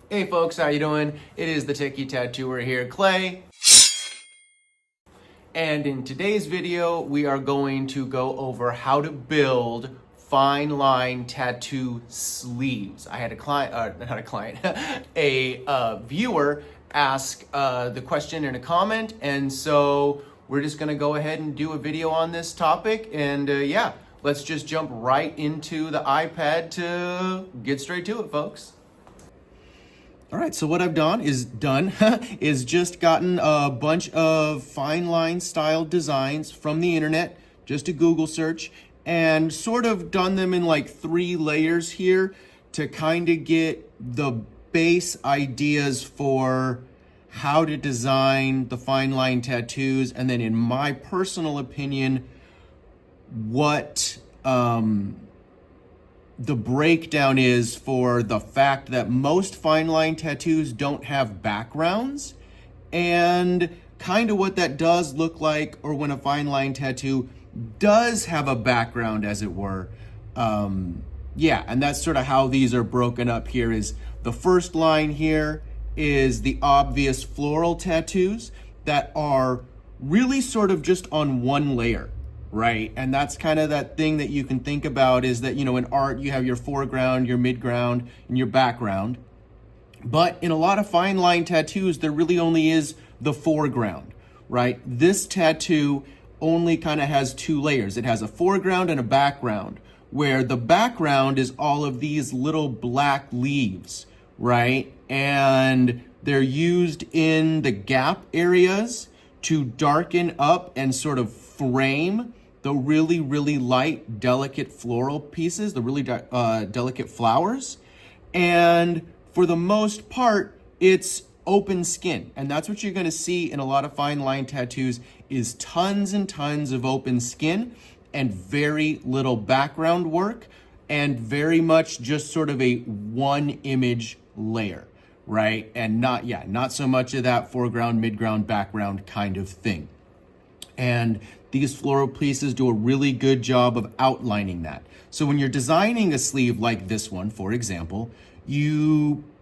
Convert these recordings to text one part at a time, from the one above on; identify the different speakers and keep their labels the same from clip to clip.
Speaker 1: Hey folks, how you doing? It is the Techie Tattooer here, Clay. And in today's video, we are going to go over how to build fine line tattoo sleeves. I had a client, not a client, a viewer ask the question in a comment, and so we're just gonna go ahead and do a video on this topic, and yeah, let's just jump right into the iPad to get straight to it, folks. All right, so what I've done is just gotten a bunch of fine line style designs from the internet, just a Google search, and sort of done them in like 3 layers here to kind of get the base ideas for how to design the fine line tattoos, and then in my personal opinion, what the breakdown is for the fact that most fine line tattoos don't have backgrounds, and kind of what that does look like, or when a fine line tattoo does have a background, as it were. Yeah, and that's sort of how these are broken up here. Is the first line here is the obvious floral tattoos that are really sort of just on one layer. Right, and that's kind of that thing that you can think about, is that, you know, in art you have your foreground, your midground, and your background. But in a lot of fine line tattoos, there really only is the foreground, right? This tattoo only kind of has 2 layers. It has a foreground and a background, where the background is all of these little black leaves, right? And they're used in the gap areas to darken up and sort of frame the really, really light, delicate floral pieces, the really delicate flowers. And for the most part, it's open skin. And that's what you're gonna see in a lot of fine line tattoos, is tons and tons of open skin and very little background work, and very much just sort of a one image layer, right? And not so much of that foreground, midground, background kind of thing. And these floral pieces do a really good job of outlining that. So when you're designing a sleeve like this one, for example,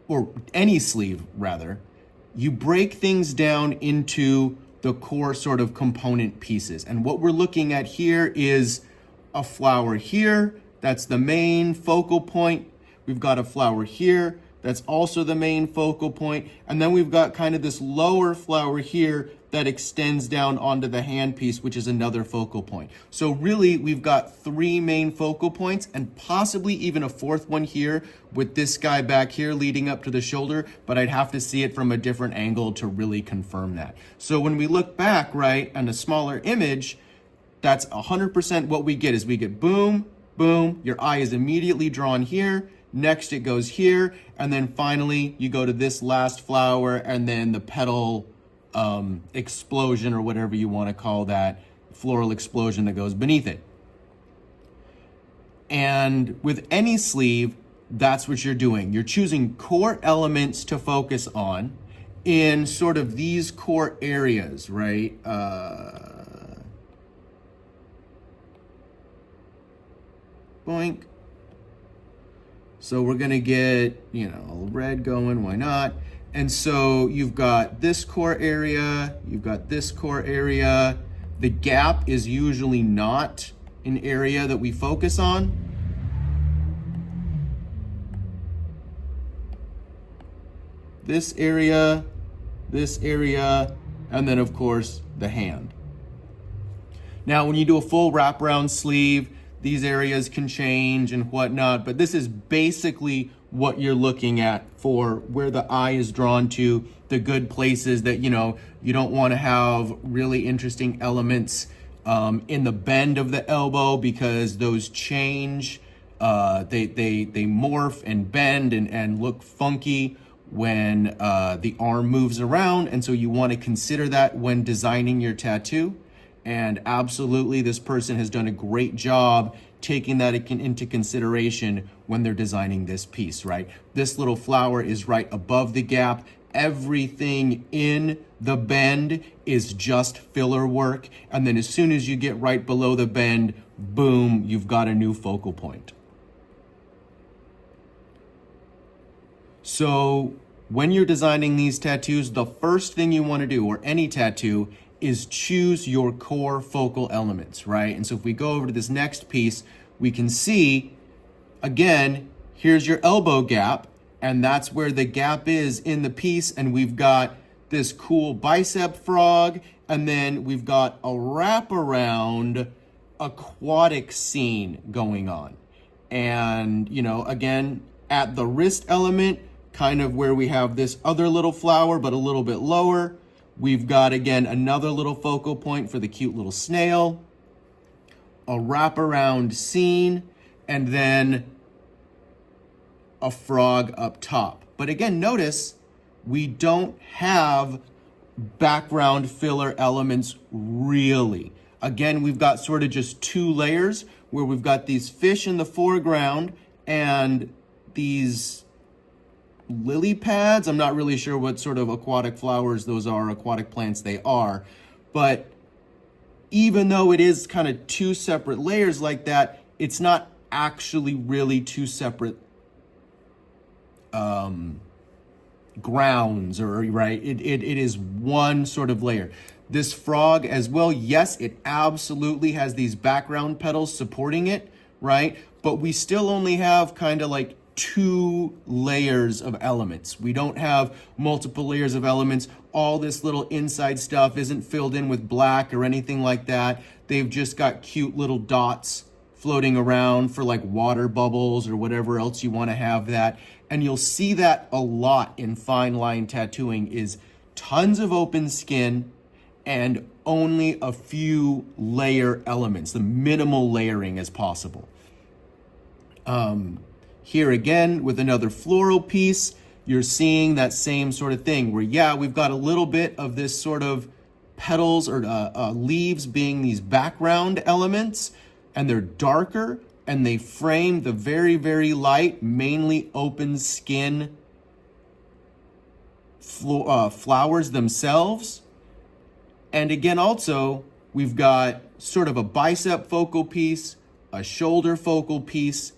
Speaker 1: or any sleeve rather, you break things down into the core sort of component pieces. And what we're looking at here is a flower here, that's the main focal point. We've got a flower here, that's also the main focal point. And then we've got kind of this lower flower here that extends down onto the handpiece, which is another focal point. So really, we've got 3 main focal points, and possibly even a 4th one here with this guy back here leading up to the shoulder, but I'd have to see it from a different angle to really confirm that. So when we look back, right, on a smaller image, that's 100% what we get. Is we get boom, boom, your eye is immediately drawn here, next it goes here, and then finally you go to this last flower, and then the petal explosion, or whatever you want to call that, floral explosion that goes beneath it. And with any sleeve, that's what you're doing. You're choosing core elements to focus on in sort of these core areas, right? Boink. So we're gonna get, you know, red going, why not? And so you've got this core area, you've got this core area. The gap is usually not an area that we focus on. This area, and then of course the hand. Now, when you do a full wraparound sleeve, these areas can change and whatnot, but this is basically what you're looking at for where the eye is drawn to, the good places that, you know, you don't want to have really interesting elements in the bend of the elbow, because those change, they morph and bend and look funky when the arm moves around. And so you want to consider that when designing your tattoo. And absolutely, this person has done a great job taking that into consideration when they're designing this piece, right? This little flower is right above the gap. Everything in the bend is just filler work. And then as soon as you get right below the bend, boom, you've got a new focal point. So when you're designing these tattoos, the first thing you want to do, or any tattoo, is choose your core focal elements, right? And so if we go over to this next piece, we can see, again, here's your elbow gap, and that's where the gap is in the piece, and we've got this cool bicep frog, and then we've got a wraparound aquatic scene going on. And, you know, again, at the wrist element, kind of where we have this other little flower, but a little bit lower, we've got, again, another little focal point for the cute little snail, a wraparound scene, and then a frog up top. But again, notice we don't have background filler elements really. Again, we've got sort of just two layers where we've got these fish in the foreground and these lily pads. I'm not really sure what sort of aquatic flowers those are, aquatic plants they are. But even though it is kind of two separate layers like that, it's not actually really two separate grounds, or right? It is one sort of layer. This frog as well, yes, it absolutely has these background petals supporting it, right? But we still only have kind of like two layers of elements. We don't have multiple layers of elements. All this little inside stuff isn't filled in with black or anything like that. They've just got cute little dots floating around for like water bubbles or whatever else you want to have that. And you'll see that a lot in fine line tattooing, is tons of open skin and only a few layer elements, the minimal layering as possible. Here again, with another floral piece, you're seeing that same sort of thing where, yeah, we've got a little bit of this sort of petals or leaves being these background elements, and they're darker, and they frame the very, very light, mainly open skin flowers themselves. And again, also, we've got sort of a bicep focal piece, a shoulder focal piece,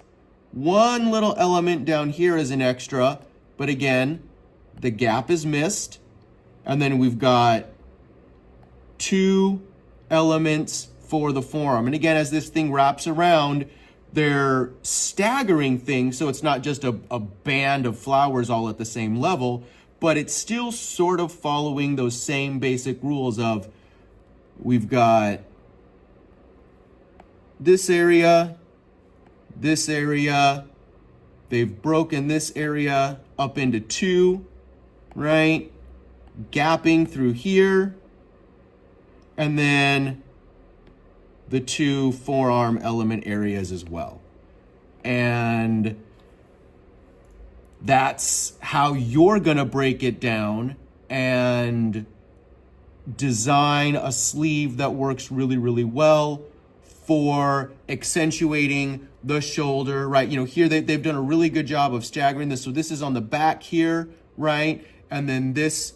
Speaker 1: one little element down here as an extra, but again, the gap is missed. And then we've got two elements for the forearm. And again, as this thing wraps around, they're staggering things, so it's not just a band of flowers all at the same level, but it's still sort of following those same basic rules of, we've got this area, they've broken this area up into two, right? Gapping through here, and then the two forearm element areas as well. And that's how you're gonna break it down and design a sleeve that works really, really well for accentuating the shoulder, right? You know, here they've done a really good job of staggering this. So this is on the back here, right? And then this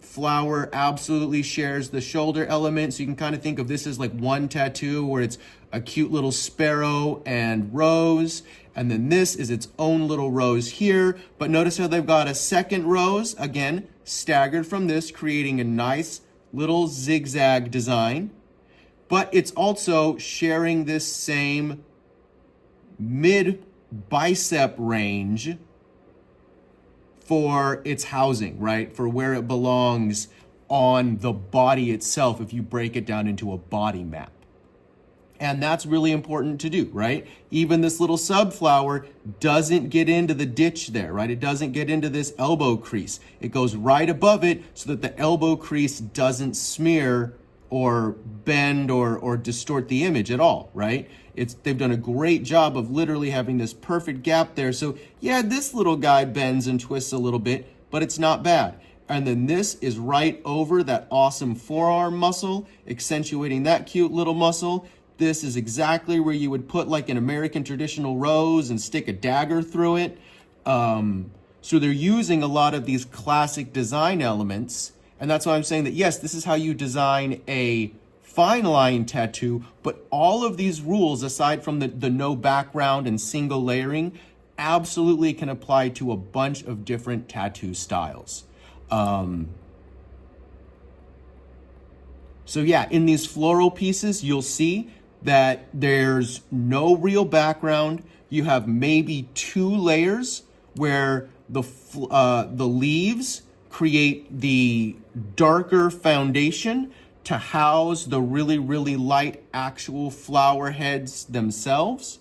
Speaker 1: flower absolutely shares the shoulder element. So you can kind of think of this as like one tattoo where it's a cute little sparrow and rose. And then this is its own little rose here. But notice how they've got a second rose, again, staggered from this, creating a nice little zigzag design. But it's also sharing this same mid bicep range for its housing, right? For where it belongs on the body itself if you break it down into a body map. And that's really important to do, right? Even this little subflower doesn't get into the ditch there, right? It doesn't get into this elbow crease. It goes right above it so that the elbow crease doesn't smear or bend or distort the image at all, right? They've done a great job of literally having this perfect gap there. So yeah, this little guy bends and twists a little bit, but it's not bad. And then this is right over that awesome forearm muscle, accentuating that cute little muscle. This is exactly where you would put like an American traditional rose and stick a dagger through it. So they're using a lot of these classic design elements. And that's why I'm saying that, yes, this is how you design a fine line tattoo, but all of these rules, aside from the no background and single layering, absolutely can apply to a bunch of different tattoo styles. So yeah, in these floral pieces, you'll see that there's no real background. You have maybe 2 layers where the leaves create the darker foundation to house the really, really light actual flower heads themselves.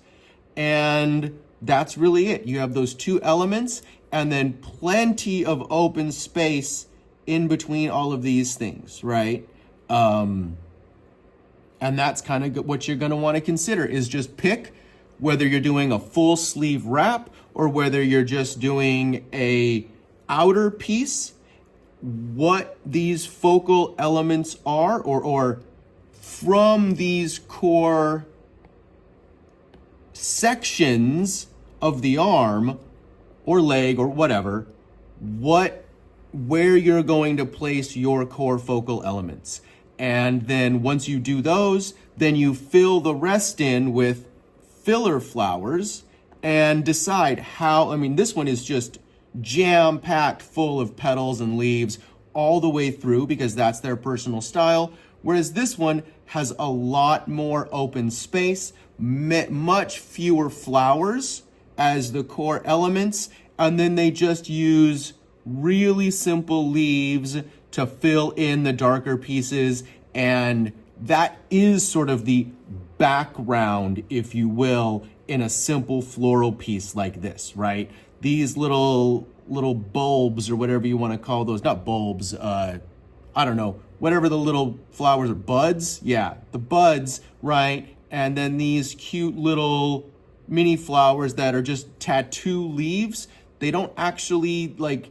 Speaker 1: And that's really it. You have those 2 elements and then plenty of open space in between all of these things, right? And that's kind of what you're going to want to consider is just pick whether you're doing a full sleeve wrap or whether you're just doing a outer piece, what these focal elements are, or from these core sections of the arm or leg or whatever, where you're going to place your core focal elements. And then once you do those, then you fill the rest in with filler flowers and decide how, I mean, this one is just jam-packed full of petals and leaves all the way through because that's their personal style. Whereas this one has a lot more open space, much fewer flowers as the core elements, and then they just use really simple leaves to fill in the darker pieces, and that is sort of the background, if you will, in a simple floral piece like this, right? These little bulbs or whatever you want to call those, not bulbs, I don't know, whatever the little flowers are, buds, yeah, the buds, right? And then these cute little mini flowers that are just tattoo leaves, they don't actually, like,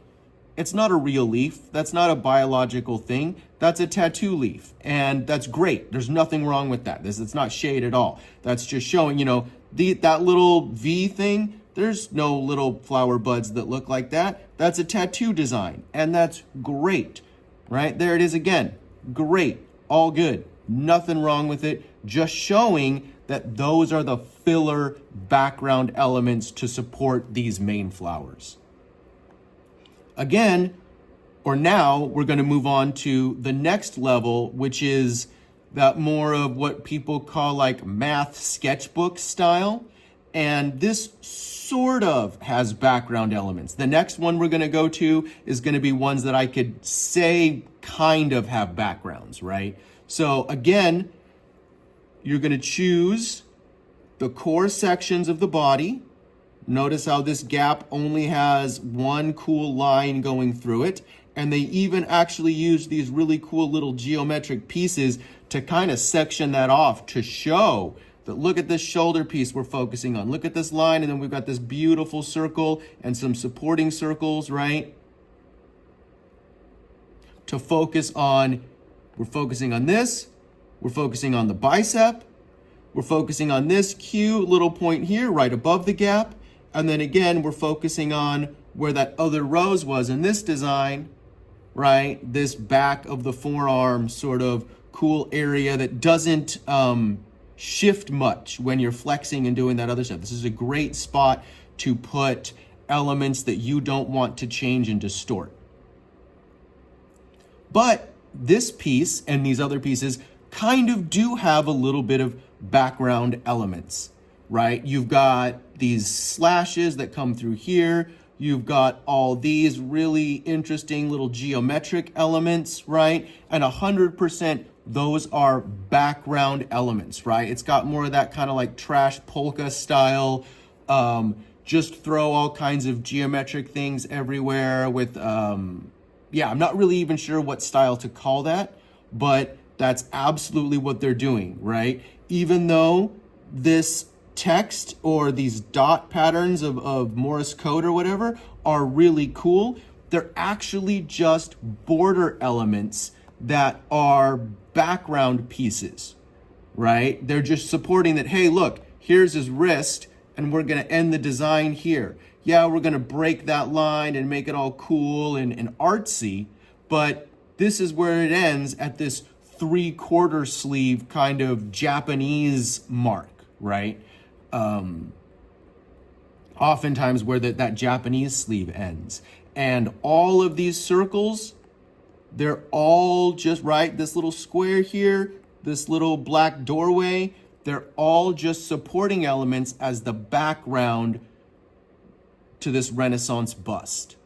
Speaker 1: it's not a real leaf. That's not a biological thing. That's a tattoo leaf. And that's great. There's nothing wrong with that. It's not shade at all. That's just showing, that little V thing, there's no little flower buds that look like that. That's a tattoo design. And that's great, right? There it is again. Great. All good. Nothing wrong with it. Just showing that those are the filler background elements to support these main flowers. Again, or now we're going to move on to the next level, which is that more of what people call like math sketchbook style. And this sort of has background elements. The next one we're going to go to is going to be ones that I could say kind of have backgrounds, right? So again, you're going to choose the core sections of the body. Notice how this gap only has one cool line going through it. And they even actually use these really cool little geometric pieces to kind of section that off to show that look at this shoulder piece we're focusing on. Look at this line, and then we've got this beautiful circle and some supporting circles, right? To focus on, we're focusing on this, we're focusing on the bicep, we're focusing on this cute little point here right above the gap. And then again, we're focusing on where that other rose was in this design, right? This back of the forearm sort of cool area that doesn't shift much when you're flexing and doing that other stuff. This is a great spot to put elements that you don't want to change and distort. But this piece and these other pieces kind of do have a little bit of background elements, right? You've got these slashes that come through here. You've got all these really interesting little geometric elements, right? And 100% those are background elements, right? It's got more of that kind of like trash polka style, just throw all kinds of geometric things everywhere with, yeah, I'm not really even sure what style to call that, but that's absolutely what they're doing, right? Even though this text or these dot patterns of Morse code or whatever are really cool, they're actually just border elements that are background pieces, right? They're just supporting that, hey, look, here's his wrist, and we're going to end the design here. Yeah, we're going to break that line and make it all cool and artsy, but this is where it ends at this 3/4 sleeve kind of Japanese mark, right? oftentimes where that Japanese sleeve ends. And all of these circles, they're all just right. This little square here, this little black doorway, they're all just supporting elements as the background to this Renaissance bust.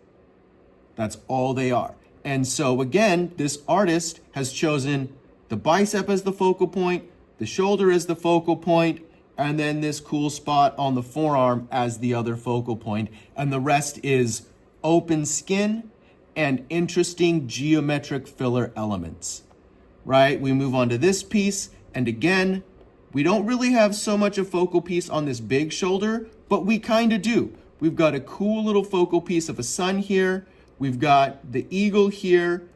Speaker 1: That's all they are. And so again, this artist has chosen the bicep as the focal point, the shoulder as the focal point, and then this cool spot on the forearm as the other focal point. And the rest is open skin and interesting geometric filler elements, right? We move on to this piece. And again, we don't really have so much a focal piece on this big shoulder, but we kind of do. We've got a cool little focal piece of a sun here. We've got the eagle here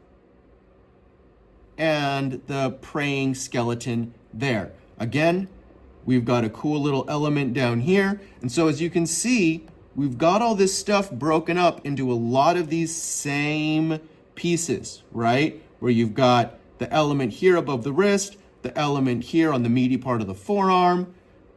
Speaker 1: and the praying skeleton there. Again, we've got a cool little element down here. And so as you can see, we've got all this stuff broken up into a lot of these same pieces, right? Where you've got the element here above the wrist, the element here on the meaty part of the forearm,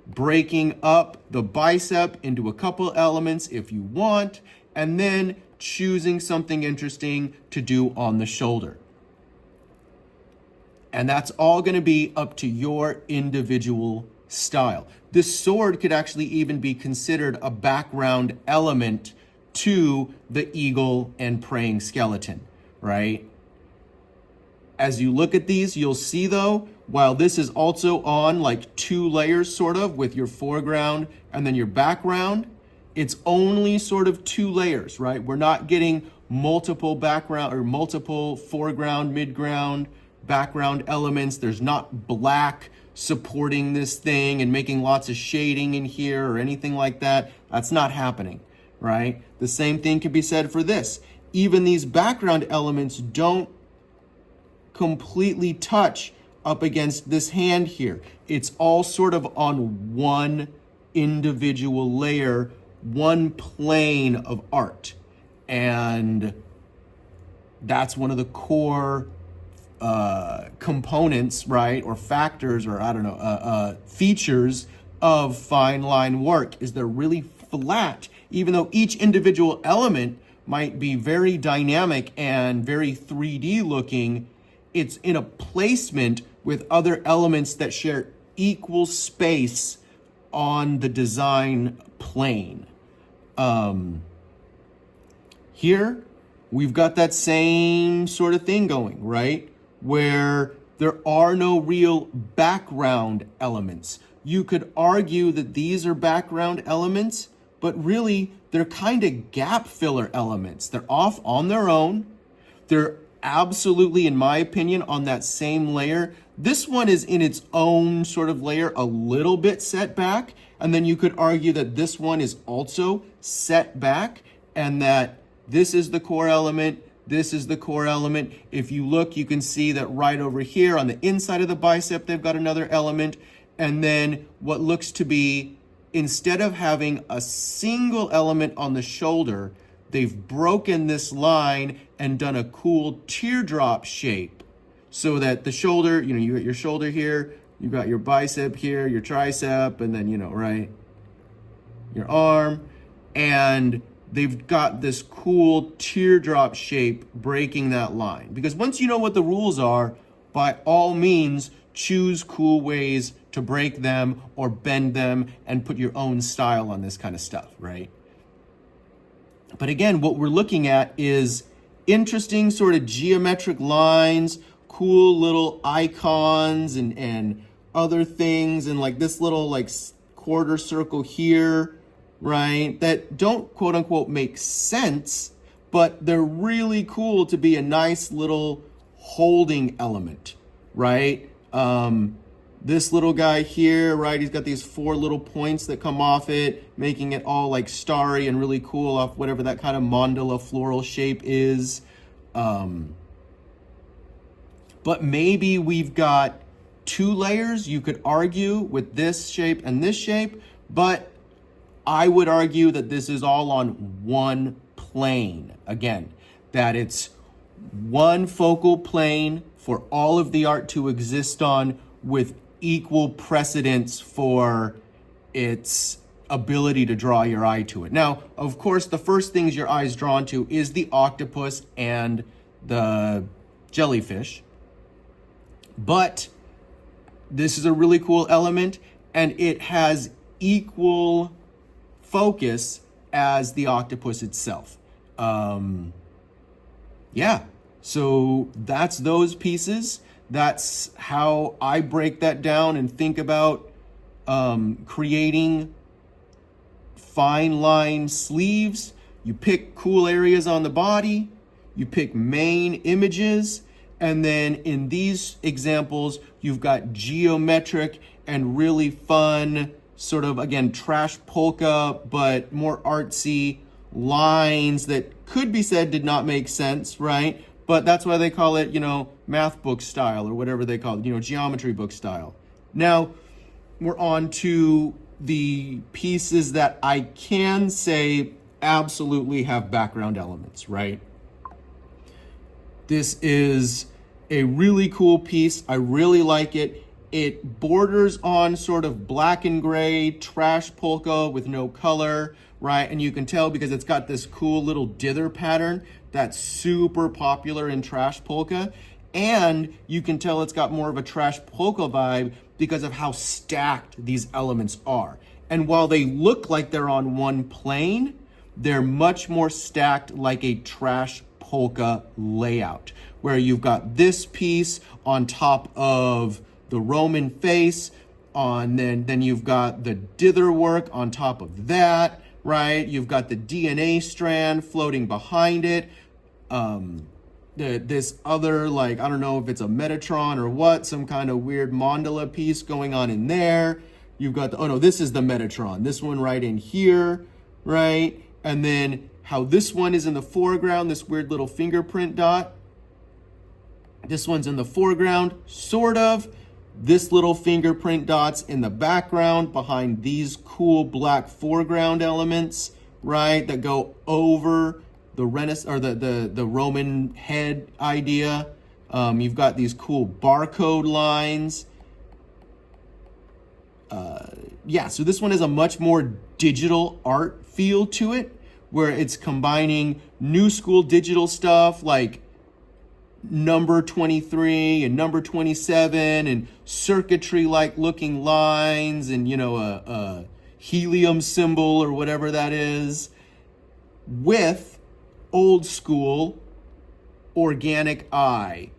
Speaker 1: breaking up the bicep into a couple elements if you want, and then choosing something interesting to do on the shoulder. And that's all going to be up to your individual style. This sword could actually even be considered a background element to the eagle and praying skeleton, right? As you look at these, you'll see though, while this is also on like 2 layers sort of with your foreground and then your background, it's only sort of 2 layers, right? We're not getting multiple background or multiple foreground, midground, background elements. There's not black supporting this thing and making lots of shading in here or anything like that. That's not happening, right? The same thing can be said for this. Even these background elements don't completely touch up against this hand here. It's all sort of on one individual layer, one plane of art. And that's one of the core components, right? Or factors, or I don't know, features of fine line work is they're really flat, even though each individual element might be very dynamic and very 3D looking. It's in a placement with other elements that share equal space on the design plane. Here, we've got that same sort of thing going, right? Where there are no real background elements. You could argue that these are background elements, but really they're kind of gap filler elements. They're off on their own. They're absolutely, in my opinion, on that same layer. This one is in its own sort of layer, a little bit set back. And then you could argue that this one is also set back and that this is the core element. This is the core element. If you look, you can see that right over here on the inside of the bicep, they've got another element. And then what looks to be, instead of having a single element on the shoulder, they've broken this line and done a cool teardrop shape so that the shoulder, you know, you got your shoulder here, you got your bicep here, your tricep, and then, you know, right, your arm. And they've got this cool teardrop shape breaking that line. Because once you know what the rules are, by all means, choose cool ways to break them or bend them and put your own style on this kind of stuff, right? But again, what we're looking at is interesting sort of geometric lines, cool little icons and other things, and like this little like quarter circle here, right? That don't quote unquote make sense, but they're really cool to be a nice little holding element, right? This little guy here, right? He's got these 4 little points that come off it, making it all like starry and really cool off whatever that kind of mandala floral shape is. But maybe we've got 2 layers, you could argue, with this shape and this shape, but I would argue that this is all on one plane. Again, that it's one focal plane for all of the art to exist on with equal precedence for its ability to draw your eye to it. Now, of course, the first things your eye's drawn to is the octopus and the jellyfish. But this is a really cool element, and it has equal focus as the octopus itself. Yeah, so that's those pieces. That's how I break that down and think about creating fine line sleeves. You pick cool areas on the body, you pick main images, and then in these examples, you've got geometric and really fun, sort of, again, trash polka, but more artsy lines that could be said did not make sense, right? But that's why they call it, math book style or whatever they call it, geometry book style. Now, we're on to the pieces that I can say absolutely have background elements, right? This is a really cool piece. I really like it. It borders on sort of black and gray trash polka with no color, right? And you can tell because it's got this cool little dither pattern that's super popular in trash polka. And you can tell it's got more of a trash polka vibe because of how stacked these elements are. And while they look like they're on one plane, they're much more stacked like a trash polka layout, where you've got this piece on top of the Roman face, then you've got the dither work on top of that, right? You've got the DNA strand floating behind it. This other, I don't know if it's a Metatron or what, some kind of weird mandala piece going on in there. You've got this is the Metatron. This one right in here, right? And then how this one is in the foreground, this weird little fingerprint dot. This one's in the foreground, sort of. This little fingerprint dot's in the background behind these cool black foreground elements, right? That go over the the Roman head idea. You've got these cool barcode lines. So this one has a much more digital art feel to it, where it's combining new school digital stuff like number 23 and number 27 and circuitry-like looking lines and, a helium symbol or whatever that is, with old school organic eye.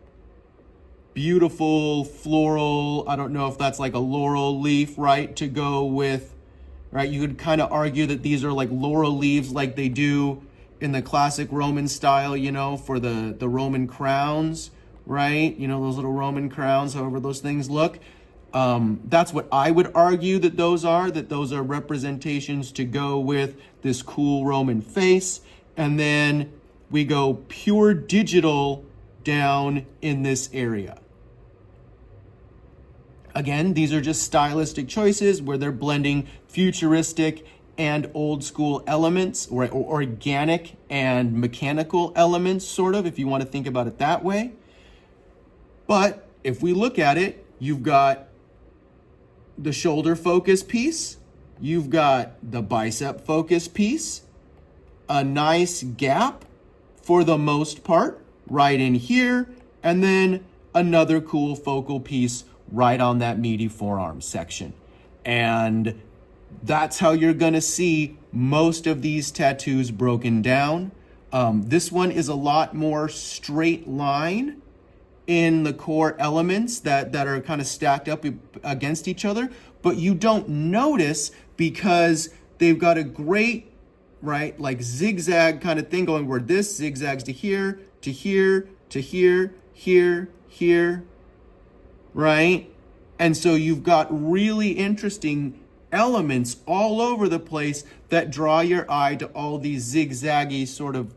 Speaker 1: Beautiful floral, I don't know if that's like a laurel leaf, right, to go with, right? You could kind of argue that these are like laurel leaves like they do in the classic Roman style, for the Roman crowns, right? Those little Roman crowns, however those things look. That's what I would argue that those are representations to go with this cool Roman face. And then we go pure digital down in this area. Again, these are just stylistic choices where they're blending futuristic and old school elements, or organic and mechanical elements, sort of, if you want to think about it that way. But if we look at it, you've got the shoulder focus piece, you've got the bicep focus piece, a nice gap for the most part right in here, and then another cool focal piece right on that meaty forearm section. And that's how you're gonna see most of these tattoos broken down. This one is a lot more straight line in the core elements that are kind of stacked up against each other, but you don't notice because they've got a great, right, like zigzag kind of thing going where this zigzags to here, to here, to here, here, right? And so you've got really interesting elements all over the place that draw your eye to all these zigzaggy sort of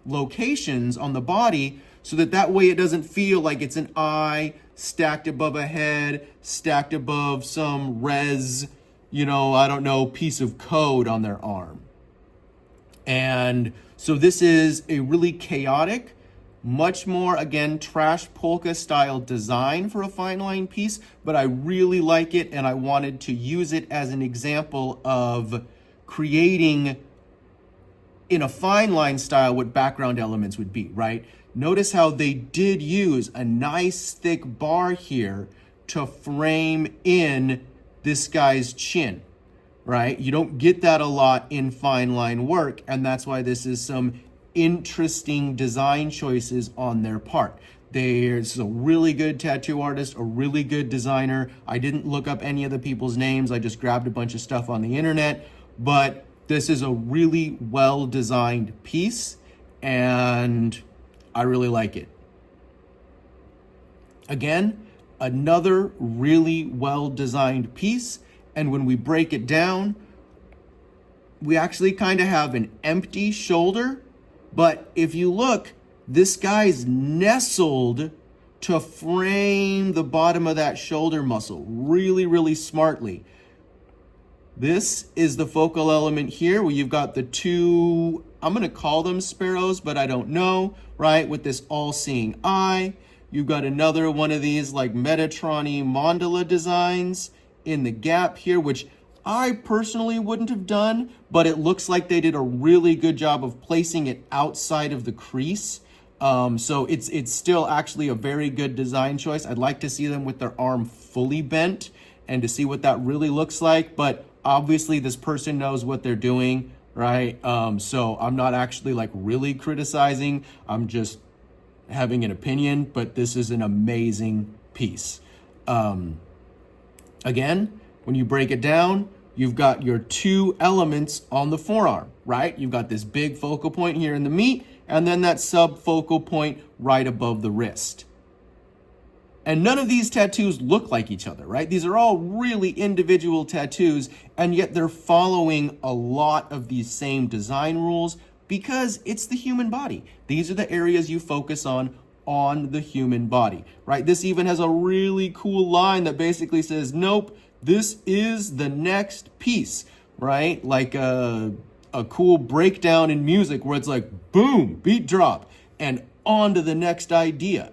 Speaker 1: locations on the body, so that way it doesn't feel like it's an eye stacked above a head, stacked above some piece of code on their arm. And so this is a really chaotic, Much more, again, trash polka style design for a fine line piece, but I really like it and I wanted to use it as an example of creating in a fine line style what background elements would be, right? Notice how they did use a nice thick bar here to frame in this guy's chin, right? You don't get that a lot in fine line work, and that's why this is some interesting design choices on their part. There's a really good tattoo artist, a really good designer. I didn't look up any of the people's names. I just grabbed a bunch of stuff on the internet, but this is a really well-designed piece, and I really like it. Again, another really well-designed piece, and when we break it down, we actually kind of have an empty shoulder, but if you look, this guy's nestled to frame the bottom of that shoulder muscle really, really smartly. This is the focal element here where you've got the two, I'm going to call them sparrows, but I don't know, right? With this all-seeing eye. You've got another one of these like Metatron-y mandala designs in the gap here, which I personally wouldn't have done, but it looks like they did a really good job of placing it outside of the crease. So it's still actually a very good design choice. I'd like to see them with their arm fully bent and to see what that really looks like, but obviously this person knows what they're doing, right? So I'm not actually like really criticizing. I'm just having an opinion, but this is an amazing piece. Again, when you break it down, you've got your two elements on the forearm, right? You've got this big focal point here in the meat, and then that subfocal point right above the wrist. And none of these tattoos look like each other, right? These are all really individual tattoos, and yet they're following a lot of these same design rules because it's the human body. These are the areas you focus on the human body, right? This even has a really cool line that basically says, nope, this is the next piece, right? Like a cool breakdown in music where it's like, boom, beat drop, and on to the next idea.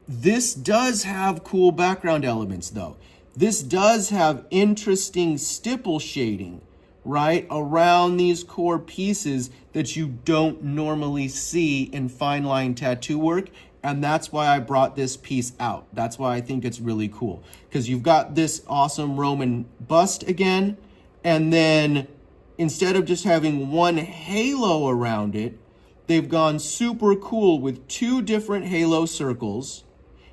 Speaker 1: This does have cool background elements though. This does have interesting stipple shading, right, around these core pieces that you don't normally see in fine line tattoo work. And that's why I brought this piece out. That's why I think it's really cool. Because you've got this awesome Roman bust again, and then instead of just having one halo around it, they've gone super cool with two different halo circles,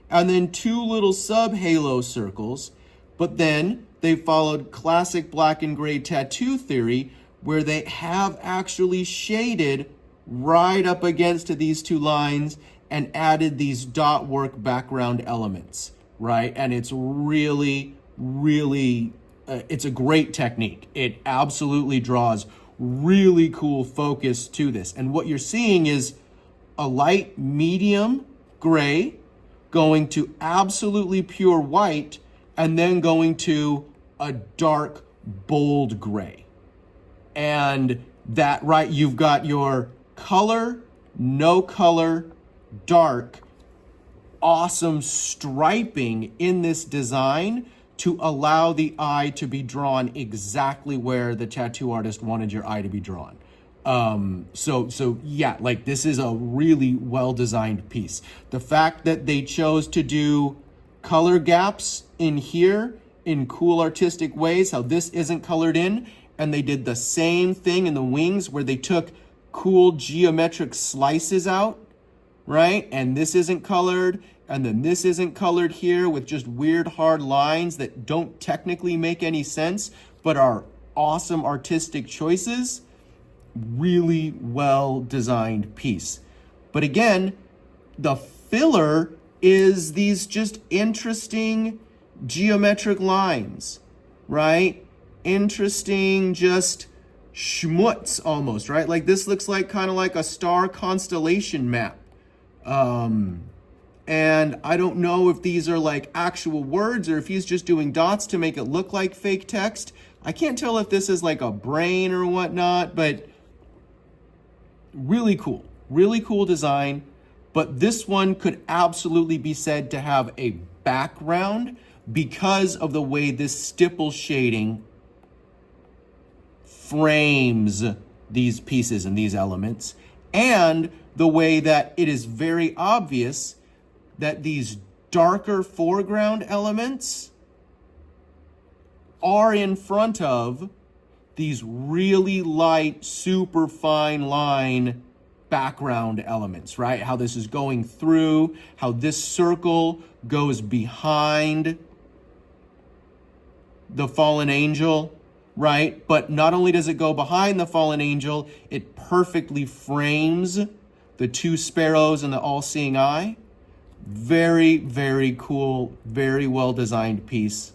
Speaker 1: and then two little sub-halo circles, but then they followed classic black and gray tattoo theory where they have actually shaded right up against these two lines and added these dot work background elements, right? And it's really, really, it's a great technique. It absolutely draws really cool focus to this. And what you're seeing is a light medium gray going to absolutely pure white and then going to a dark bold gray. And that, right, you've got your color, no color, dark, awesome striping in this design to allow the eye to be drawn exactly where the tattoo artist wanted your eye to be drawn. So yeah, like this is a really well-designed piece. The fact that they chose to do color gaps in here in cool artistic ways, how this isn't colored in, and they did the same thing in the wings where they took cool geometric slices out, right? And this isn't colored, and then this isn't colored here with just weird hard lines that don't technically make any sense, but are awesome artistic choices. Really well designed piece. But again, the filler is these just interesting geometric lines, right? Interesting, just schmutz almost, right? Like this looks like kind of like a star constellation map. And I don't know if these are like actual words or if he's just doing dots to make it look like fake text. I can't tell if this is like a brain or whatnot, but really cool design. But this one could absolutely be said to have a background because of the way this stipple shading frames these pieces and these elements, and the way that it is very obvious that these darker foreground elements are in front of these really light, super fine line background elements, right? How this is going through, how this circle goes behind the fallen angel, right? But not only does it go behind the fallen angel, it perfectly frames the two sparrows and the all-seeing eye. Very, very cool, very well-designed piece.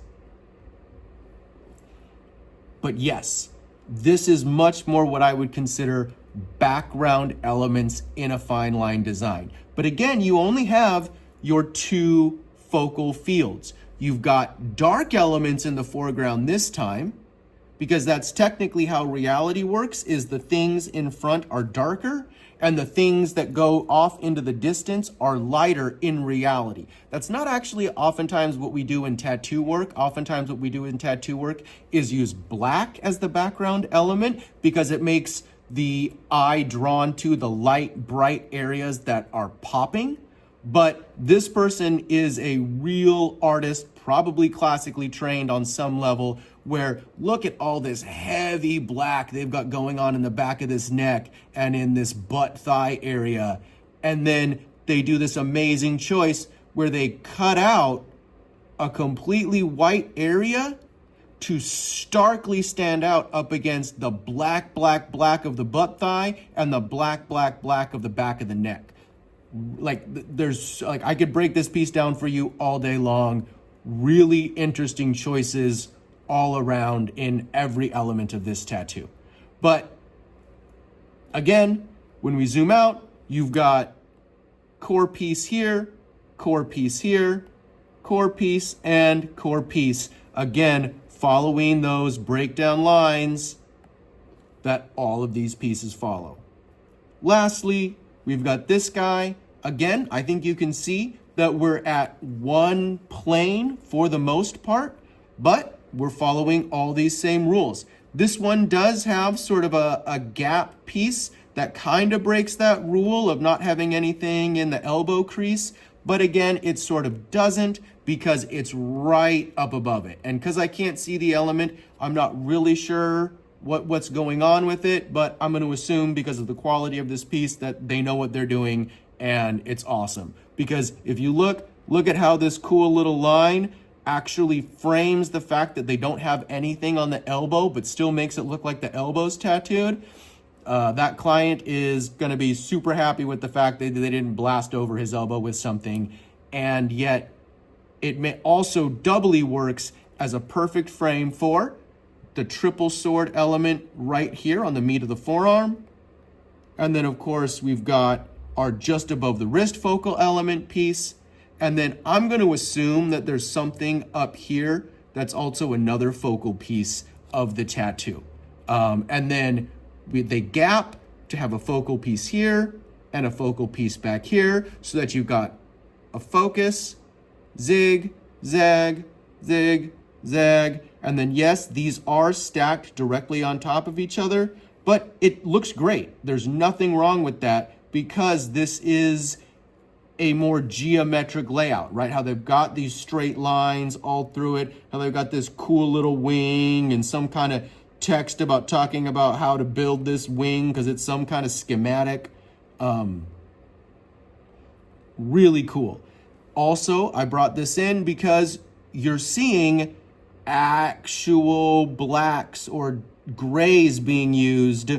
Speaker 1: But yes, this is much more what I would consider background elements in a fine line design. But again, you only have your two focal fields. You've got dark elements in the foreground this time, because that's technically how reality works, is the things in front are darker and the things that go off into the distance are lighter in reality. That's not actually oftentimes what we do in tattoo work. Oftentimes what we do in tattoo work is use black as the background element because it makes the eye drawn to the light, bright areas that are popping. But this person is a real artist, probably classically trained on some level, where look at all this heavy black they've got going on in the back of this neck and in this butt thigh area. And then they do this amazing choice where they cut out a completely white area to starkly stand out up against the black, black, black of the butt thigh and the black, black, black of the back of the neck. I could break this piece down for you all day long. Really interesting choices all around in every element of this tattoo. But again, when we zoom out, you've got core piece here, core piece here, core piece, and core piece. Again, following those breakdown lines that all of these pieces follow. Lastly, we've got this guy. Again, I think you can see that we're at one plane for the most part, but we're following all these same rules. This one does have sort of a gap piece that kind of breaks that rule of not having anything in the elbow crease, but again, it sort of doesn't because it's right up above it. And because I can't see the element, I'm not really sure what's going on with it, but I'm going to assume because of the quality of this piece that they know what they're doing, and it's awesome. Because if you look at how this cool little line actually frames the fact that they don't have anything on the elbow, but still makes it look like the elbow's tattooed. That client is going to be super happy with the fact that they didn't blast over his elbow with something, and yet it may also doubly works as a perfect frame for the triple sword element right here on the meat of the forearm. And then of course we've got our just above the wrist focal element piece. And then I'm going to assume that there's something up here that's also another focal piece of the tattoo. And then they gap to have a focal piece here and a focal piece back here so that you've got a focus, zig, zag, zig, zag. And then yes, these are stacked directly on top of each other, but it looks great. There's nothing wrong with that because this is a more geometric layout, right? How they've got these straight lines all through it, how they've got this cool little wing and some kind of text about talking about how to build this wing because it's some kind of schematic. Really cool. Also, I brought this in because you're seeing actual blacks or grays being used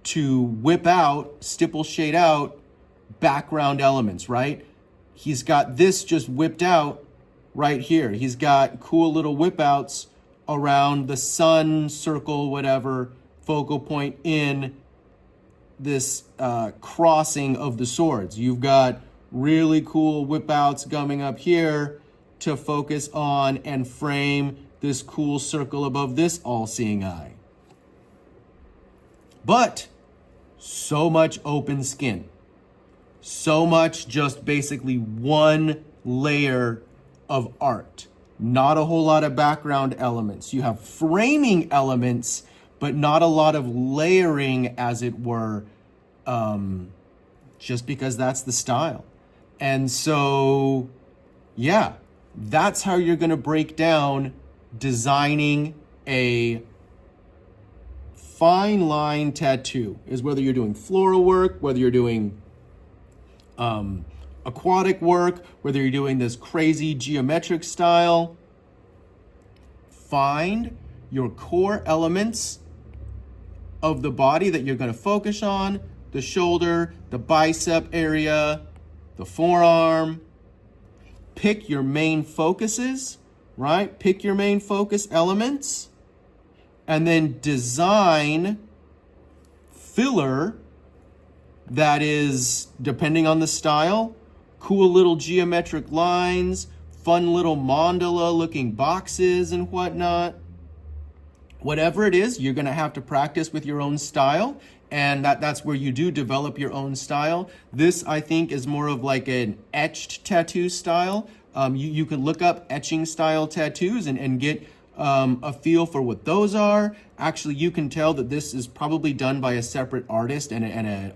Speaker 1: to whip out, stipple shade out background elements, right? He's got this just whipped out right here. He's got cool little whip outs around the sun, circle, whatever, focal point in this crossing of the swords. You've got really cool whip outs coming up here to focus on and frame this cool circle above this all-seeing eye. But so much open skin, so much just basically one layer of art, not a whole lot of background elements. You have framing elements, but not a lot of layering, as it were, just because that's the style. And so, yeah, that's how you're going to break down designing a fine line tattoo, is whether you're doing floral work, whether you're doing aquatic work, whether you're doing this crazy geometric style. Find your core elements of the body that you're going to focus on: the shoulder, the bicep area, the forearm. Pick your main focuses, right? Pick your main focus elements, and then design filler that is, depending on the style, cool little geometric lines, fun little mandala looking boxes and whatnot. Whatever it is, you're going to have to practice with your own style, and that's where you do develop your own style. This, I think, is more of like an etched tattoo style. You can look up etching style tattoos and get a feel for what those are. Actually, you can tell that this is probably done by a separate artist and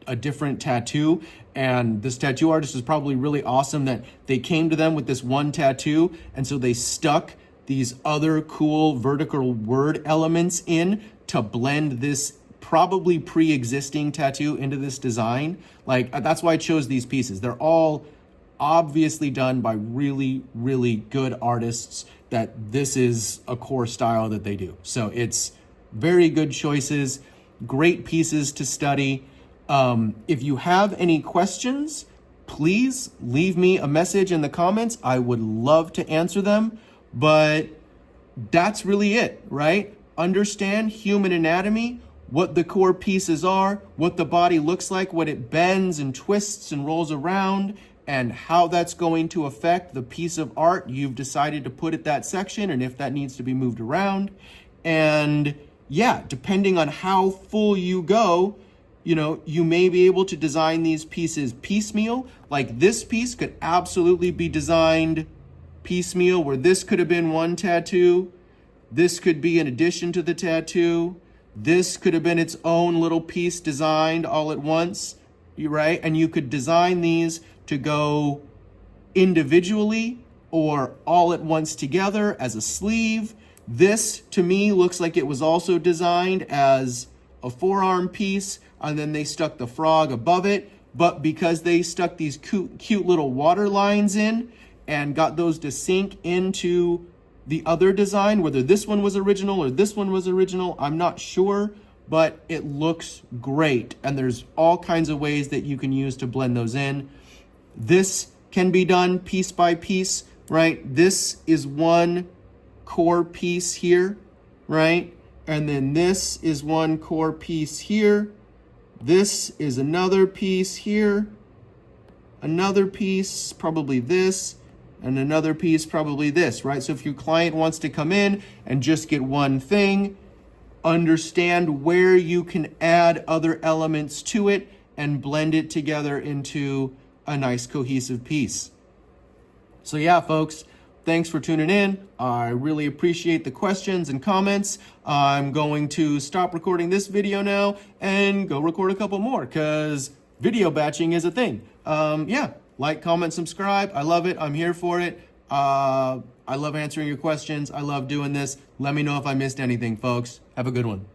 Speaker 1: a different tattoo. And this tattoo artist is probably really awesome that they came to them with this one tattoo, and so they stuck these other cool vertical word elements in to blend this probably pre-existing tattoo into this design. Like, that's why I chose these pieces. They're all obviously done by really, really good artists, that this is a core style that they do. So it's very good choices, great pieces to study. If you have any questions, please leave me a message in the comments. I would love to answer them, but that's really it, right? Understand human anatomy, what the core pieces are, what the body looks like, what it bends and twists and rolls around, and how that's going to affect the piece of art you've decided to put at that section, and if that needs to be moved around. And yeah, depending on how full you go, you may be able to design these pieces piecemeal. Like this piece could absolutely be designed piecemeal, where this could have been one tattoo, this could be an addition to the tattoo, this could have been its own little piece designed all at once, right? And you could design these to go individually or all at once together as a sleeve. This, to me, looks like it was also designed as a forearm piece, and then they stuck the frog above it. But because they stuck these cute little water lines in and got those to sink into the other design, whether this one was original or this one was original, I'm not sure, but it looks great. And there's all kinds of ways that you can use to blend those in. This can be done piece by piece, right? This is one core piece here, right? And then this is one core piece here. This is another piece here. Another piece, probably this, and another piece, probably this, right? So if your client wants to come in and just get one thing, understand where you can add other elements to it and blend it together into a nice cohesive piece. So yeah, folks, thanks for tuning in. I really appreciate the questions and comments. I'm going to stop recording this video now and go record a couple more, because video batching is a thing. Yeah, like, comment, subscribe. I love it. I'm here for it. I love answering your questions. I love doing this. Let me know if I missed anything, folks. Have a good one.